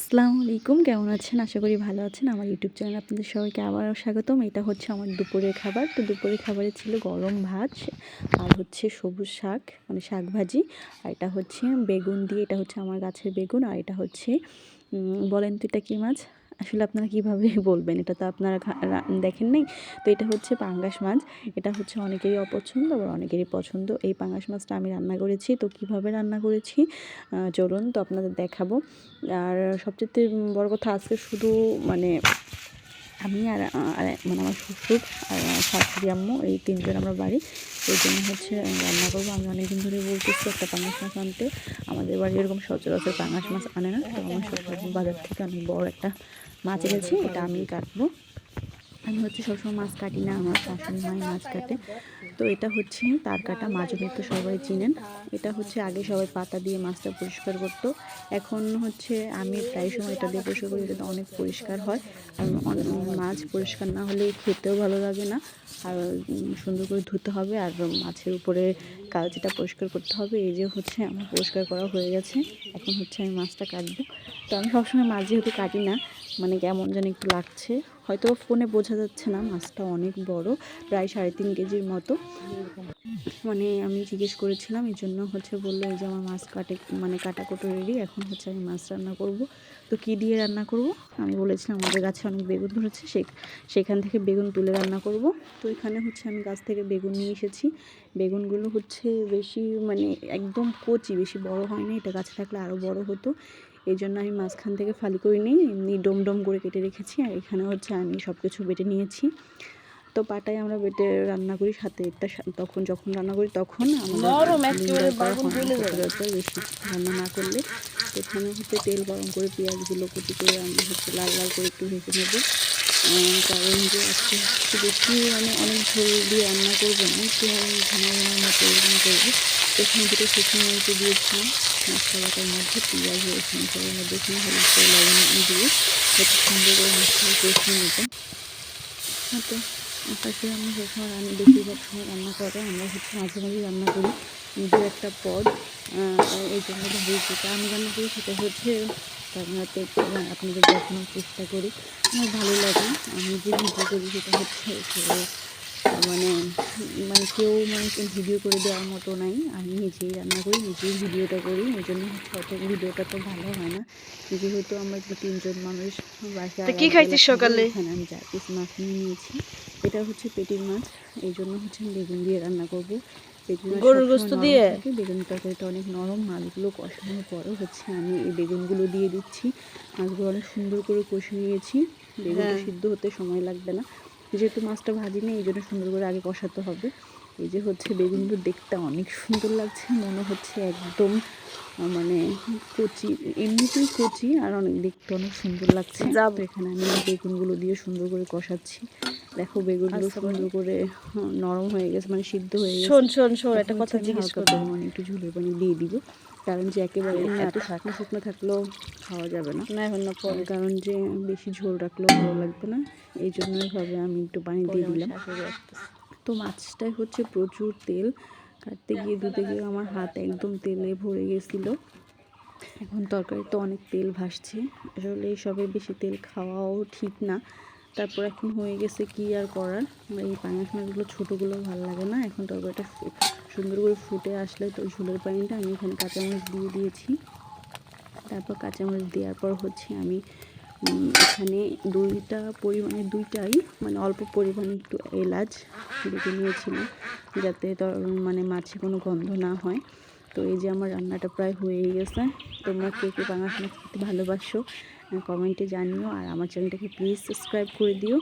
আসসালামু আলাইকুম, কেমন আছেন? আশা করি ভালো আছেন। আমার ইউটিউব চ্যানেলে আপনাদের সবাইকে আবারও স্বাগতম। এটা হচ্ছে আমার দুপুরের খাবার। তো দুপুরের খাবারে ছিল গরম ভাত আর হচ্ছে সবুজ শাক, মানে শাক ভাজি। আর এটা হচ্ছে বেগুন দিয়ে, এটা হচ্ছে আমার গাছের বেগুন। আর এটা হচ্ছে বলেন তো এটা কী মাছ? আসলে আপনারা কীভাবে বলবেন? এটা তো আপনারা দেখেন নাই। তো এটা হচ্ছে পাঙ্গাস মাছ। এটা হচ্ছে অনেকেরই অপছন্দ, আবার অনেকেরই পছন্দ। এই পাঙ্গাস মাছটা আমি রান্না করেছি। তো কীভাবে রান্না করেছি চলুন তো আপনাদের দেখাবো। আর সবচেয়ে বড় কথা, আজকে শুধু মানে আমি আর মানে আমার শ্বশুর আর শাশুড়ি আম্মু, এই তিনজন আমরা বাড়ি। এই জন্য হচ্ছে রান্না করবো। আমি অনেকদিন ধরে বলতেছি একটা পাঙাশ মাছ আনতে। আমাদের বাড়ি এরকম সচরাচর পাঙাশ মাছ আনে না। তো আমার শ্বশুর বাজার থেকে অনেক বড় একটা মাছ এনেছে, এটা আমিই কাটবো। আমি হচ্ছে সবসময় মাছ কাটি না, আমার শাশুড়ি মাই মাছ কাটে। তো এটা হচ্ছে তার কাটা মাজনি, তো সবাই চিনেন। এটা হচ্ছে আগে সবাই পাতা দিয়ে মাছটা পরিষ্কার করতো, এখন হচ্ছে আমি প্রায় সময় এটা দিয়ে পরিষ্কার করি। এটা অনেক পরিষ্কার হয়। আর মাছ পরিষ্কার না হলে খেতেও ভালো লাগে না। আর সুন্দর করে ধুতে হবে, আর মাছের উপরে কালচিটা পরিষ্কার করতে হবে। এই যে হচ্ছে আমার পরিষ্কার করা হয়ে গেছে। এখন হচ্ছে আমি মাছটা কাটবো। তো আমি সবসময় মাছ যেহেতু কাটি না, মানে কেমন যেন একটু লাগছে। হয়তো ফোনে বোঝা যাচ্ছে না, মাছটা অনেক বড়, প্রায় 3.5 কেজির মতো। মানে আমি জিজ্ঞেস করেছিলাম, এই জন্য হচ্ছে বললো এই যে আমার মাছ কাটাকুটো রেডি। এখন হচ্ছে আমি মাছ রান্না করব। তো কী দিয়ে রান্না করব? আমি বলেছিলাম আমাদের গাছে অনেক বেগুন ধরেছে, সেখান থেকে বেগুন তুলে রান্না করব। তো এখানে হচ্ছে আমি গাছ থেকে বেগুন নিয়ে এসেছি। বেগুনগুলো হচ্ছে বেশি মানে একদম কচি, বেশি বড় হয়নি। এটা গাছে থাকলে আরও বড় হতো। এই জন্য আমি মাঝখান থেকে ফালি করে নিই, এমনি ডোম ডোম করে কেটে রেখেছি। আর এখানে হচ্ছে আমি সব কিছু বেটে নিয়েছি। তো পাটায় আমরা বেটে রান্না করি, সাথে এটা তখন যখন রান্না করি তখন আমাদের বেশি রান্না না করলে। এখানে হচ্ছে তেল গরম করে পেঁয়াজগুলো কুচি করে আমি হচ্ছে লাল লাল করে একটু ভেজে নেব। কারণ যে আজকে একটু বেশি মানে অনেক ঝোল দিয়ে রান্না করবো না, একটু ঘন ঘন মতো এরকম করবো। এখানে দুটো শুকনো মরিচ দিয়েছিলাম মশলাটার মধ্যে, পেঁয়াজ রসুন সবের মধ্যে এখানে হলুদ করে লবণ দিয়ে একটু সুন্দর করে মশলা কষিয়ে নেব। তো শাশুড়ি আমি সবসময় বেশিরভাগ সময় রান্না করে, আমরা হচ্ছে মাঝে মাঝে রান্না করি দু একটা পদ। এই জন্য ভাবি যেটা আমি রান্না করি সেটা হচ্ছে ক্যামেরাতে আপনাদের দেখানোর চেষ্টা করি। আমার ভালো লাগে। আমি যে ভিডিও করি সেটা হচ্ছে মানে মানে কেউ মানে ভিডিও করে দেওয়ার মতো নাই। আমি নিজেই রান্না করি, নিজেই ভিডিওটা করি। এই জন্য হচ্ছে অত ভিডিওটা তো ভালো হয় না। যেহেতু আমরা 3জন মানুষ বাসায়, কি খাইছিস সকালে? এখানে আমি 4 পিস মাছ নিয়ে নিয়েছি। এটা হচ্ছে পেটির মাছ। এই জন্য হচ্ছে আমি বেগুন দিয়ে রান্না করব। পেটির মাছ গরুর গোশত সবসময় নরম দিয়ে? থাকে, বেগুন তরকারিটা অনেক নরম। মাছগুলো কষানোর পরেও হচ্ছে আমি এই বেগুনগুলো দিয়ে দিচ্ছি। মাছগুলো অনেক সুন্দর করে কষে নিয়েছি। বেগুনটা সিদ্ধ হতে সময় লাগবে না, যেহেতু মাছটা ভাজি নেই, এই জন্য সুন্দর করে আগে কষাতে হবে। এই যে হচ্ছে বেগুনগুলো দেখতে অনেক সুন্দর লাগছে, মনে হচ্ছে একদম মানে কচি, এমনিতেই কচি আর অনেক দেখতে অনেক সুন্দর লাগছে। তো এখানে আমি বেগুনগুলো দিয়ে সুন্দর করে কষাচ্ছি। দেখো বেগুনগুলো সুন্দর করে নরম হয়ে গেছে, মানে সিদ্ধ হয়ে গেছে। শোন একটা কথা জিজ্ঞেস হালকা করব। পরিমাণে একটু ঝোলের পানি দিয়ে দিব, কারণ যে একেবারে এত শুকনো শুকনো থাকলেও খাওয়া যাবে না। কারণ যে বেশি ঝোল রাখলেও ভালো লাগবে না। এই জন্যই ভাবে আমি একটু পানি দিয়ে দিলাম। তো মাছটায় হচ্ছে প্রচুর তেল, কাটতে গিয়ে ধুতে গিয়ে আমার হাত একদম তেলে ভরে গেছিলো। এখন তরকারি তো অনেক তেল ভাসছে, আসলে এইসবের বেশি তেল খাওয়াও ঠিক না। তারপর এখন হয়ে গেছে কি আর করার, এই পাঙাশ মাছগুলো ছোটোগুলো ভালো লাগে না। এখন তরকারিটা সুন্দর করে ফুটে আসলে তো ঝোলের পানিটা আমি এখানে কাঁচামরিচ দিয়ে দিয়েছি। তারপর কাঁচামরিচ দেওয়ার পর হচ্ছে আমি এখানে দুইটাই মানে অল্প পরিমাণে একটু এলাচ বেটে নিয়েছিলাম, যাতে মানে মাছে কোনো গন্ধ না হয়। তো এই যে আমার রান্নাটা প্রায় হয়েই গেছে। তোমরা কে কে পাঙাশ মাছ খেতে ভালোবাসো কমেন্টে জানিও, আর আমার চ্যানেলটাকে প্লিজ সাবস্ক্রাইব করে দিও।